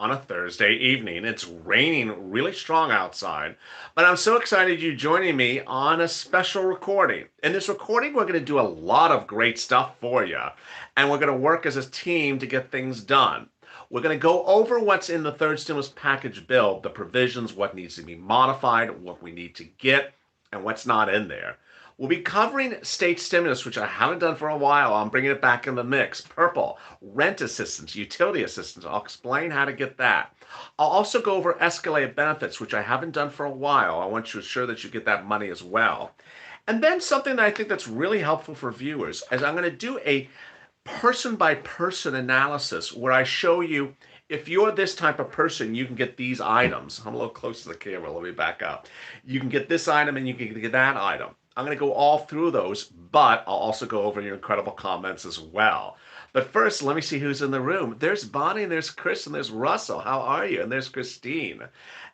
on a Thursday evening. It's raining really strong outside, but I'm so excited you're joining me on a special recording. In this recording, we're going to do a lot of great stuff for you, and we're going to work as a team to get things done. We're going to go over what's in the third stimulus package bill, the provisions, what needs to be modified, what we need to get, and what's not in there. We'll be covering state stimulus, which I haven't done for a while. I'm bringing it back in the mix. Purple, rent assistance, utility assistance. I'll explain how to get that. I'll also go over escalated benefits, which I haven't done for a while. I want to ensure that you get that money as well. And then something that I think that's really helpful for viewers is I'm going to do a person by person analysis where I show you if you're this type of person, you can get these items. I'm a little close to the camera. Let me back up. You can get this item and you can get that item. I'm going to go all through those, but I'll also go over your incredible comments as well. But first, let me see who's in the room. There's Bonnie, and there's Chris, and there's Russell. How are you? And there's Christine.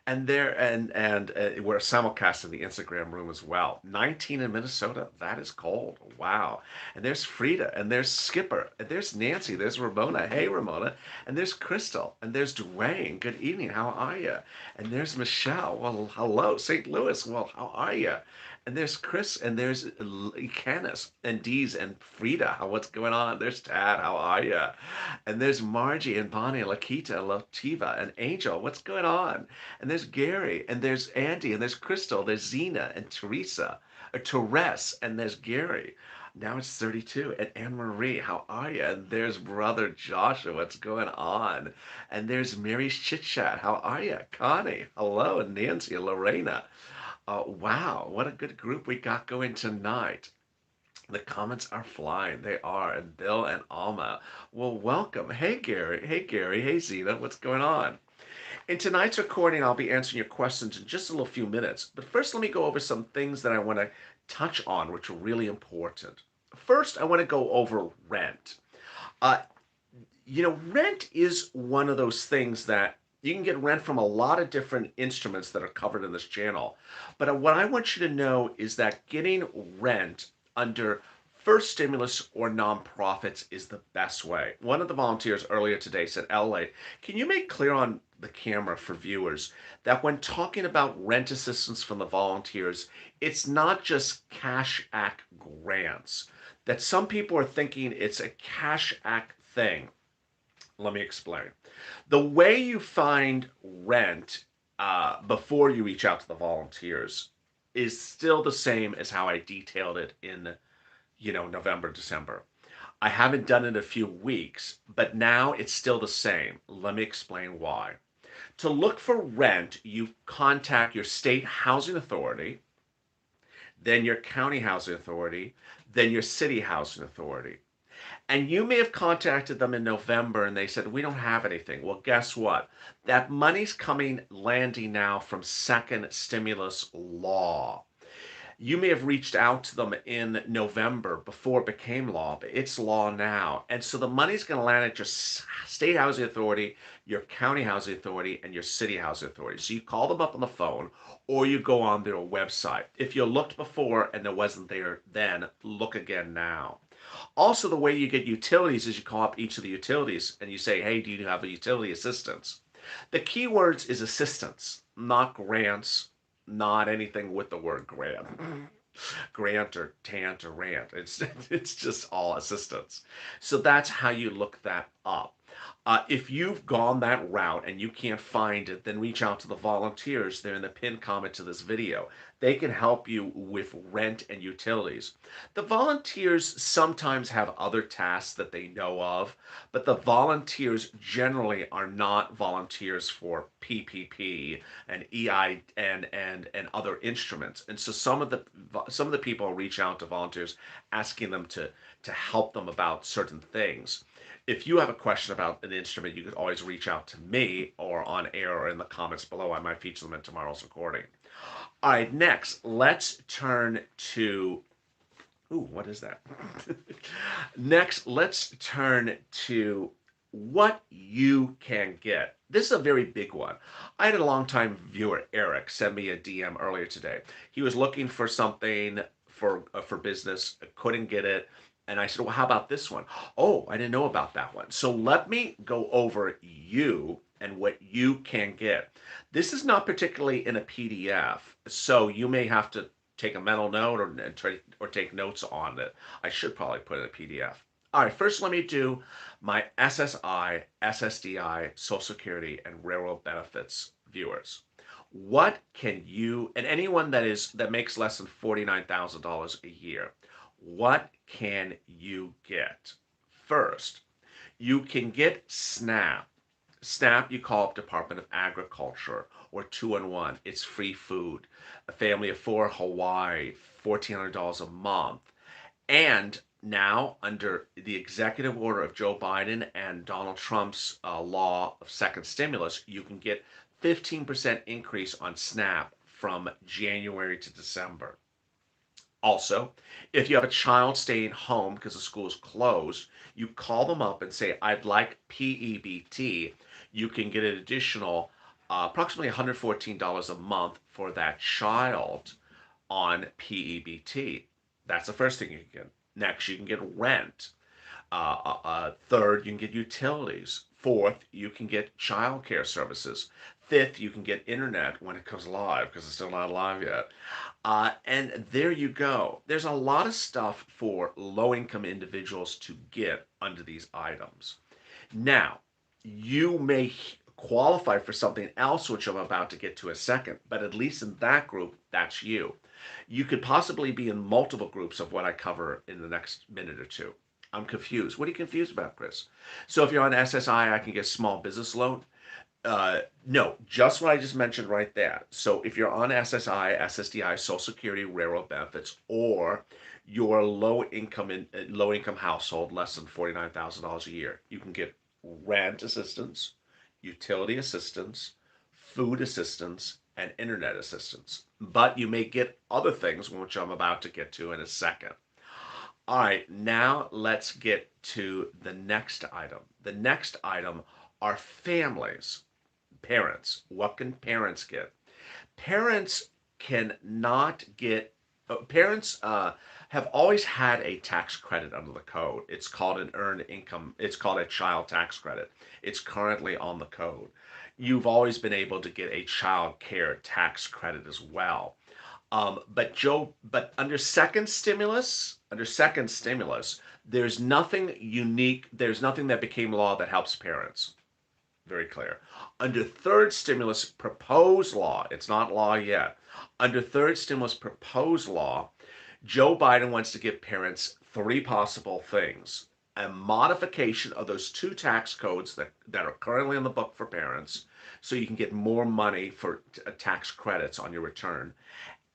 And we're simulcast in the Instagram room as well. 19 in Minnesota. That is cold. Wow. And there's Frida, and there's Skipper, and there's Nancy, there's Ramona. Hey, Ramona. And there's Crystal, and there's Dwayne. Good evening. How are you? And there's Michelle. Well, hello, St. Louis. Well, how are you? And there's Chris, and there's Canis, and Deez, and Frida. What's going on? There's Tad. How are you? And there's Margie, and Bonnie, and Lakita, and Lativa, and Angel. What's going on? And there's Gary, and there's Andy, and there's Crystal, there's Zena, and Teresa, or Therese, and there's Gary. Now it's 32. And Anne Marie, how are you? And there's brother Joshua. What's going on? And there's Mary's Chit Chat. How are you? Connie, hello. And Nancy and Lorena. Wow, what a good group we got going tonight. The comments are flying. They are. And Bill and Alma. Well, welcome. Hey, Gary. Hey, Gary. Hey, Zena. What's going on? In tonight's recording, I'll be answering your questions in just a little few minutes. But first, let me go over some things that I want to touch on, which are really important. First, I want to go over rent. Uh, Rent is one of those things that you can get rent from a lot of different instruments that are covered in this channel. But what I want you to know is that getting rent under first stimulus or nonprofits is the best way. One of the volunteers earlier today said, LA, can you make clear on the camera for viewers that when talking about rent assistance from the volunteers, it's not just Cash Act grants, that some people are thinking it's a Cash Act thing. Let me explain. The way you find rent before you reach out to the volunteers is still the same as how I detailed it in, November, December. I haven't done it in a few weeks, but now it's still the same. Let me explain why. To look for rent, you contact your state housing authority, then your county housing authority, then your city housing authority. And you may have contacted them in November and they said, we don't have anything. Well, guess what? That money's landing now from second stimulus law. You may have reached out to them in November before it became law, but it's law now. And so the money's going to land at your state housing authority, your county housing authority, and your city housing authority. So you call them up on the phone or you go on their website. If you looked before and there wasn't there then, look again now. Also, the way you get utilities is you call up each of the utilities and you say, hey, do you have a utility assistance? The keywords is assistance, not grants, not anything with the word grant. Grant or tant or rant. It's just all assistance. So that's how you look that up. If you've gone that route and you can't find it, then reach out to the volunteers. They're in the pinned comment to this video. They can help you with rent and utilities. The volunteers sometimes have other tasks that they know of, but the volunteers generally are not volunteers for PPP and EI and other instruments. And so some of the people reach out to volunteers asking them to help them about certain things. If you have a question about an instrument, you could always reach out to me or on air or in the comments below. I might feature them in tomorrow's recording. All right, next, let's turn to... Ooh, what is that? Next, let's turn to what you can get. This is a very big one. I had a longtime viewer, Eric, send me a DM earlier today. He was looking for something for business, couldn't get it. And I said, well, how about this one? Oh, I didn't know about that one. So let me go over you and what you can get. This is not particularly in a PDF, so you may have to take a mental note or take notes on it. I should probably put it in a PDF. All right, first let me do my SSI, SSDI, Social Security, and Railroad benefits viewers. What can you and anyone that makes less than $49,000 a year, what can you get? First, you can get SNAP. SNAP, you call up Department of Agriculture or 2-in-1. It's free food. A family of four, Hawaii, $1,400 a month. And now, under the executive order of Joe Biden and Donald Trump's law of second stimulus, you can get 15% increase on SNAP from January to December. Also, if you have a child staying home because the school is closed, you call them up and say, I'd like PEBT. You can get an additional approximately $114 a month for that child on PEBT. That's the first thing you can get. Next, you can get rent. Third, you can get utilities. Fourth, you can get child care services. Fifth, you can get internet when it comes live because it's still not live yet. And there you go. There's a lot of stuff for low income individuals to get under these items. Now, you may qualify for something else, which I'm about to get to in a second, but at least in that group, that's you. You could possibly be in multiple groups of what I cover in the next minute or two. I'm confused. What are you confused about, Chris? So if you're on SSI, I can get small business loan. No, just what I just mentioned right there. So if you're on SSI, SSDI, Social Security, Railroad benefits, or your low income household, less than $49,000 a year, you can get rent assistance, utility assistance, food assistance, and internet assistance. But you may get other things, which I'm about to get to in a second. All right, now let's get to the next item. The next item are families, parents. What can parents get? Parents cannot get, parents have always had a tax credit under the code. It's called an earned income, it's called a child tax credit. It's currently on the code. You've always been able to get a child care tax credit as well. But under second stimulus, there's nothing unique. There's nothing that became law that helps parents. Very clear. Under third stimulus proposed law, it's not law yet. Under third stimulus proposed law, Joe Biden wants to give parents three possible things: a modification of those two tax codes that are currently in the book for parents, so you can get more money for tax credits on your return,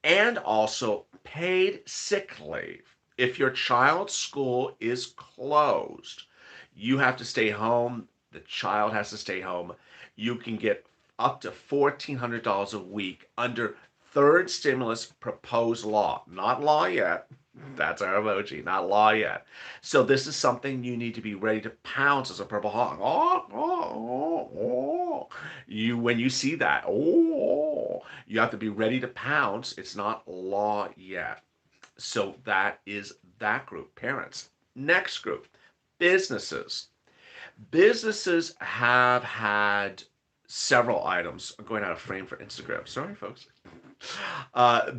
and also paid sick leave. If your child's school is closed, you have to stay home, the child has to stay home. You can get up to $1,400 a week under third stimulus proposed law. Not law yet. That's our emoji, not law yet. So this is something you need to be ready to pounce as a purple hawk. Oh, oh, oh, oh. When you see that, oh, you have to be ready to pounce. It's not law yet. So that is that group, parents. Next group, businesses. Businesses have had several items. I'm going out of frame for Instagram. Sorry, folks.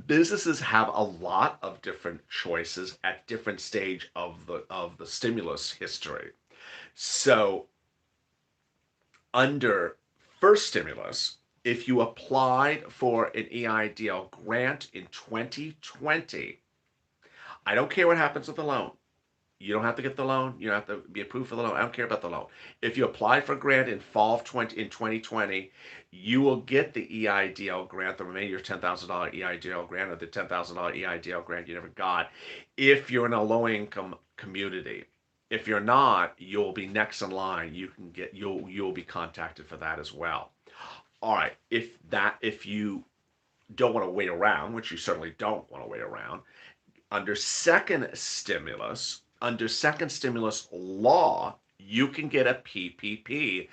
Businesses have a lot of different choices at different stage of the stimulus history. So under first stimulus, if you applied for an EIDL grant in 2020, I don't care what happens with the loan. You don't have to get the loan. You don't have to be approved for the loan. I don't care about the loan. If you apply for a grant in fall of 2020, you will get the EIDL grant, the remainder of $10,000 EIDL grant, or the $10,000 EIDL grant you never got, if you're in a low-income community. If you're not, you'll be next in line. You'll be contacted for that as well. All right. If you don't want to wait around, which you certainly don't want to wait around, under second stimulus law, you can get a PPP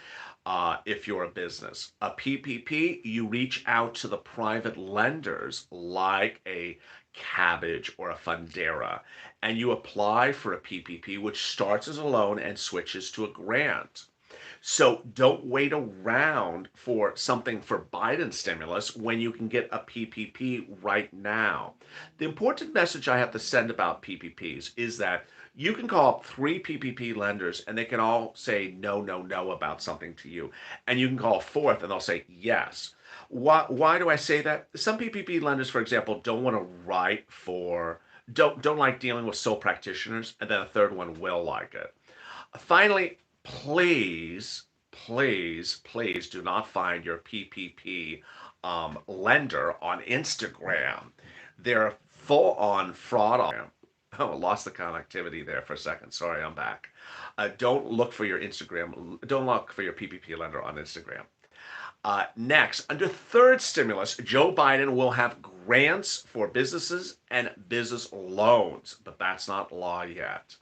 if you're a business. A PPP, you reach out to the private lenders like a Cabbage or a Fundera, and you apply for a PPP, which starts as a loan and switches to a grant. So don't wait around for something for Biden stimulus when you can get a PPP right now. The important message I have to send about PPPs is that you can call up three PPP lenders and they can all say no, no, no about something to you. And you can call a fourth and they'll say yes. Why do I say that? Some PPP lenders, for example, don't want to write for, don't like dealing with sole practitioners, and then a third one will like it. Finally, please, please do not find your PPP lender on Instagram. They're full on fraud on. Oh, lost the connectivity there for a second. Sorry, I'm back. Don't look for your Instagram. Don't look for your PPP lender on Instagram. Next, under third stimulus, Joe Biden will have grants for businesses and business loans, but that's not law yet.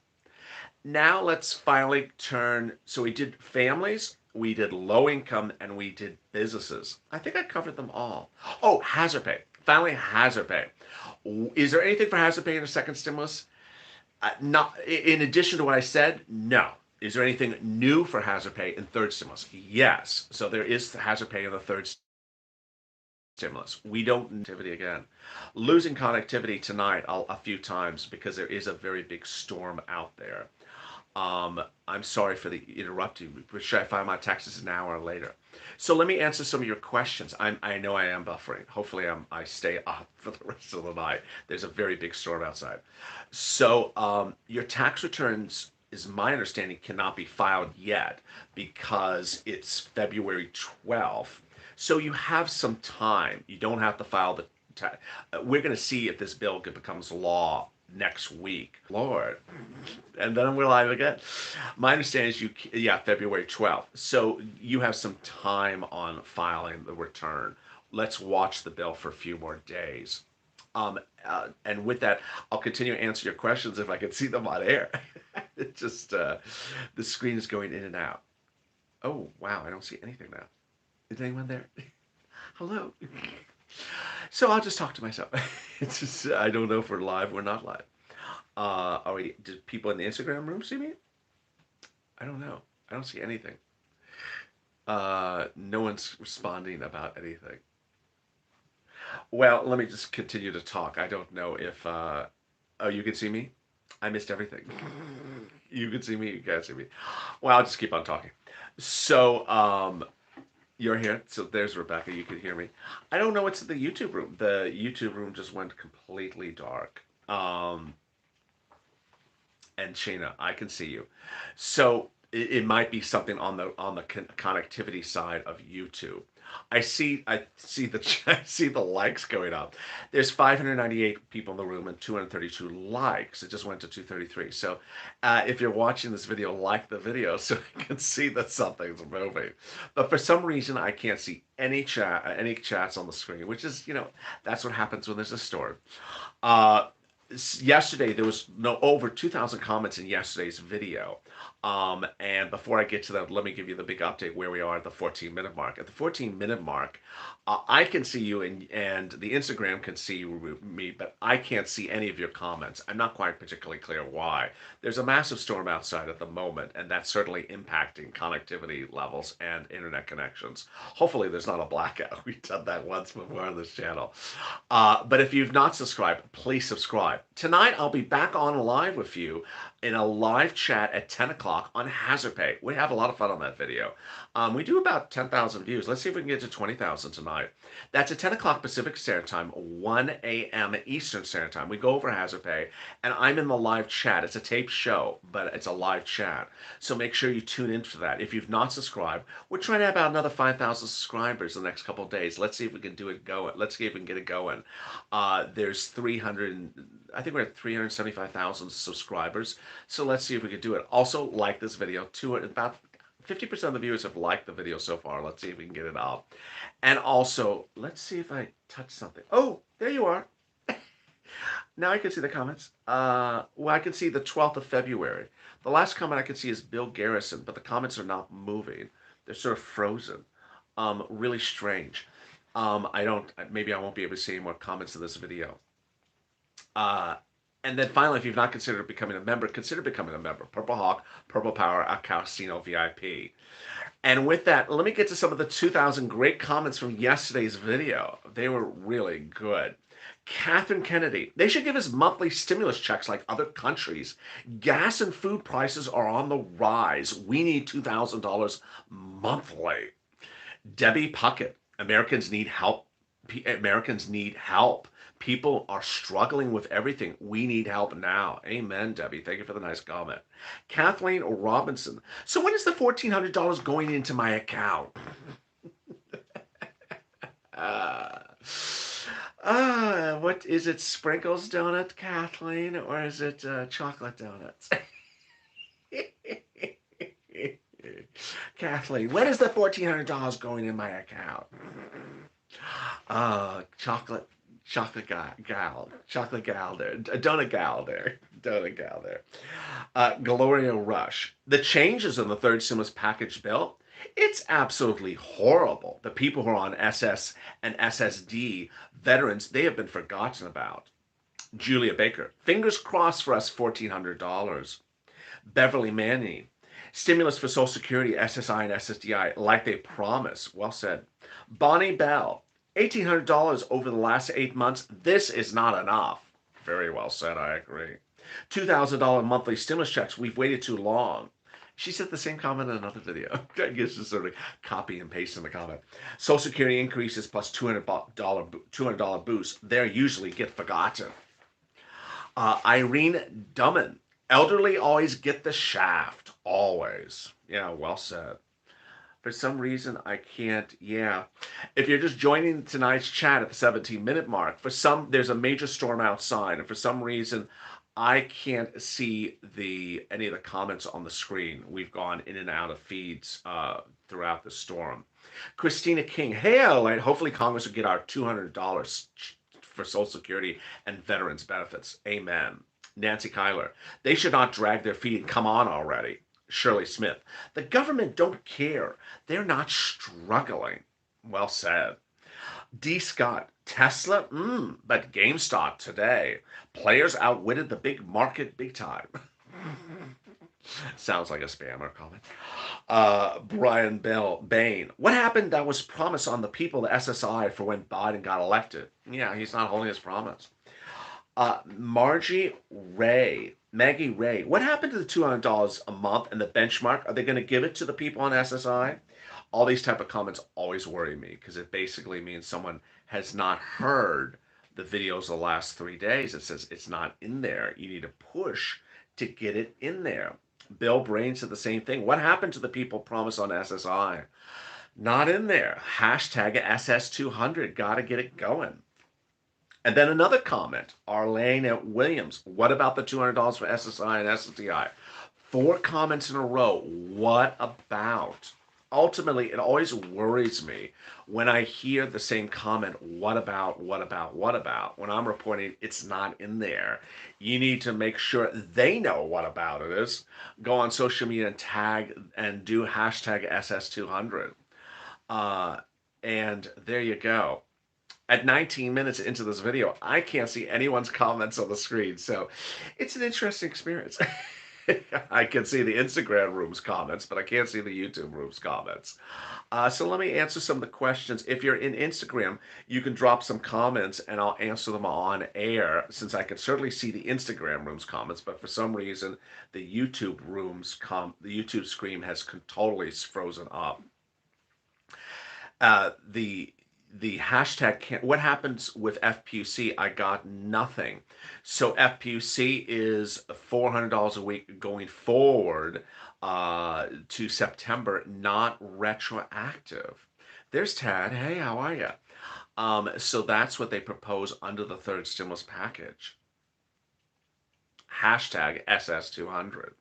Now let's finally turn. So we did families, we did low income, and we did businesses. I think I covered them all. Oh, hazard pay. Finally, hazard pay. Is there anything for hazard pay in the second stimulus? Not in addition to what I said. No. Is there anything new for hazard pay in third stimulus? Yes. So there is hazard pay in the third stimulus. We don't activity again. Losing connectivity tonight a few times because there is a very big storm out there. I'm sorry for the interrupting, but should I find my taxes an hour later? So let me answer some of your questions. I know I am buffering. Hopefully I stay up for the rest of the night. There's a very big storm outside. So your tax returns, is my understanding, cannot be filed yet because it's February 12th. So you have some time. You don't have to file the we're going to see if this bill becomes law next week. Lord. And then we're live again. My understanding is yeah, February 12th. So you have some time on filing the return. Let's watch the bill for a few more days. And with that, I'll continue to answer your questions if I can see them on air. It just, the screen is going in and out. Oh, wow, I don't see anything now. Is anyone there? Hello? So I'll just talk to myself. It's just, I don't know if we're live or not live. Did people in the Instagram room see me? I don't know. I don't see anything. No one's responding about anything. Well, let me just continue to talk. I don't know if, oh, you can see me? I missed everything. You can see me, you can't see me. Well, I'll just keep on talking. So, you're here. So there's Rebecca. You can hear me. I don't know what's in the YouTube room. The YouTube room just went completely dark. And Shayna, I can see you. So it might be something on the connectivity side of YouTube. I see the I see the likes going up. There's 598 people in the room and 232 likes. It just went to 233. So if you're watching this video, like the video so I can see that something's moving. But for some reason, I can't see any chats on the screen, which is, that's what happens when there's a storm. Uh, Yesterday there was over 2,000 comments in yesterday's video. And before I get to that, let me give you the big update where we are at the 14-minute mark. At the 14-minute mark, I can see you and the Instagram can see me, but I can't see any of your comments. I'm not quite particularly clear why. There's a massive storm outside at the moment, and that's certainly impacting connectivity levels and internet connections. Hopefully there's not a blackout. We've done that once before on this channel. But if you've not subscribed, please subscribe. Tonight I'll be back on live with you in a live chat at 10 o'clock on hazard pay. We have a lot of fun on that video. We do about 10,000 views. Let's see if we can get to 20,000 tonight. That's at 10 o'clock Pacific Standard Time, 1 a.m. Eastern Standard Time. We go over hazard pay, and I'm in the live chat. It's a taped show, but it's a live chat. So make sure you tune in for that. If you've not subscribed, we're trying to have about another 5,000 subscribers in the next couple of days. Let's see if we can do it going. Let's see if we can get it going. There's 300, I think we're at 375,000 subscribers. So let's see if we can do it. Also, like this video. About 50% of the viewers have liked the video so far. Let's see if we can get it up. And also, let's see if I touch something. Oh, there you are. Now I can see the comments. Well, I can see the 12th of February. The last comment I can see is Bill Garrison, but the comments are not moving. They're sort of frozen. Really strange. Maybe I won't be able to see any more comments in this video. And then finally, if you've not considered becoming a member, consider becoming a member. Purple Hawk, Purple Power, a Casino VIP. And with that, let me get to some of the 2,000 great comments from yesterday's video. They were really good. Catherine Kennedy, they should give us monthly stimulus checks like other countries. Gas and food prices are on the rise. We need $2,000 monthly. Debbie Puckett, Americans need help. Americans need help. People are struggling with everything. We need help now. Amen, Debbie. Thank you for the nice comment. Kathleen Robinson. So when is the $1,400 going into my account? Uh, what is it? Sprinkles donut, Kathleen, or is it chocolate donuts? Kathleen, when is the $1,400 going in my account? Chocolate, chocolate gal there, donut gal there. Gloria Rush. The changes in the third stimulus package bill, it's absolutely horrible. The people who are on SS and SSD, veterans, they have been forgotten about. Julia Baker. Fingers crossed for us $1,400. Beverly Manning. Stimulus for Social Security, SSI, and SSDI, like they promised. Well said. Bonnie Bell. $1,800 over the last 8 months. This is not enough. Very well said. I agree. $2,000 monthly stimulus checks. We've waited too long. She said the same comment in another video. I guess just sort of copy and paste in the comment. Social Security increases plus $200 boost. They usually get forgotten. Irene Dumman. Elderly always get the shaft. Always. Yeah, well said. For some reason, I can't. Yeah. If you're just joining tonight's chat at the 17-minute mark, there's a major storm outside, and for some reason, I can't see any of the comments on the screen. We've gone in and out of feeds throughout the storm. Christina King. Hey, Adelaide. Hopefully, Congress will get our $200 for Social Security and veterans benefits. Amen. Nancy Kyler. They should not drag their feet and come on already. Shirley Smith. The government don't care. They're not struggling. Well said. D. Scott. Tesla? But GameStop today. Players outwitted the big market big time. Sounds like a spammer comment. Brian Bain. What happened that was promised on the people, the SSI, for when Biden got elected? Yeah, he's not holding his promise. Maggie Ray. What happened to the $200 a month and the benchmark? Are they going to give it to the people on SSI? All these type of comments always worry me because it basically means someone has not heard the videos the last 3 days. It says it's not in there. You need to push to get it in there. Bill Brain said the same thing. What happened to the people promised on SSI? Not in there. Hashtag SS200. Got to get it going. And then another comment, Arlene Williams. What about the $200 for SSI and SSDI? 4 comments in a row. What about? Ultimately, it always worries me when I hear the same comment, what about? When I'm reporting it's not in there. You need to make sure they know what about it is. Go on social media and tag and do hashtag SS200. And there you go. At 19 minutes into this video, I can't see anyone's comments on the screen. So it's an interesting experience. I can see the Instagram room's comments, but I can't see the YouTube room's comments. So let me answer some of the questions. If you're in Instagram, you can drop some comments and I'll answer them on air, since I can certainly see the Instagram room's comments, but for some reason, the YouTube screen has totally frozen up. The hashtag, what happens with FPUC? I got nothing. So FPUC is $400 a week going forward to September, not retroactive. There's Tad. Hey, how are you? So that's what they propose under the third stimulus package. Hashtag SS200.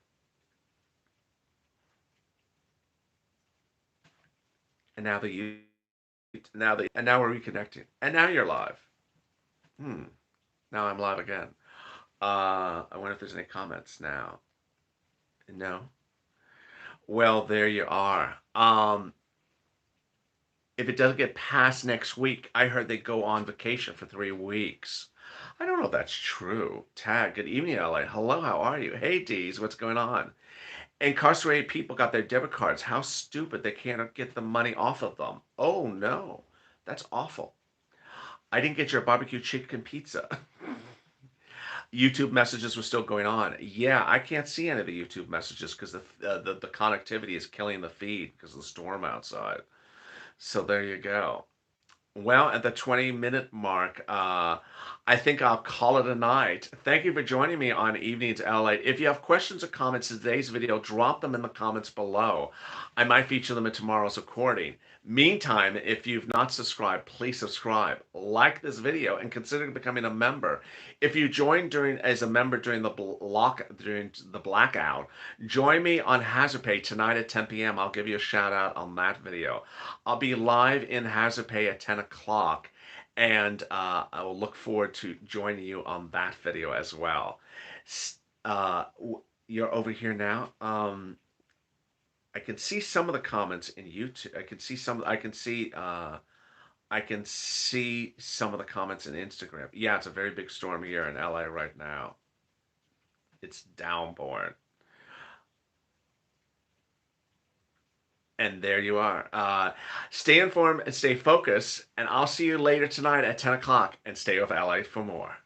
And now now we're reconnecting. And now you're live. Now I'm live again. I wonder if there's any comments now. No. Well, there you are. If it doesn't get passed next week, I heard they go on vacation for 3 weeks. I don't know if that's true. Tag, good evening, LA. Hello, how are you? Hey, Dees, what's going on? Incarcerated people got their debit cards. How stupid. They can't get the money off of them. Oh no. That's awful. I didn't get your barbecue chicken pizza. YouTube messages were still going on. Yeah, I can't see any of the YouTube messages because the connectivity is killing the feed because of the storm outside. So there you go. Well, at the 20-minute mark, I think I'll call it a night. Thank you for joining me on Evenings LA. If you have questions or comments in today's video, drop them in the comments below. I might feature them in tomorrow's recording. Meantime, if you've not subscribed, please subscribe, like this video, and consider becoming a member. If you join during as a member during the blackout, join me on Hazard Pay tonight at 10 p.m. I'll give you a shout out on that video. I'll be live in Hazard Pay at 10 o'clock, and I will look forward to joining you on that video as well. You're over here now. I can see some of the comments in YouTube. I can see some. I can see. I can see some of the comments in Instagram. Yeah, it's a very big storm here in LA right now. It's downpouring. And there you are. Stay informed and stay focused. And I'll see you later tonight at 10 o'clock. And stay with LA for more.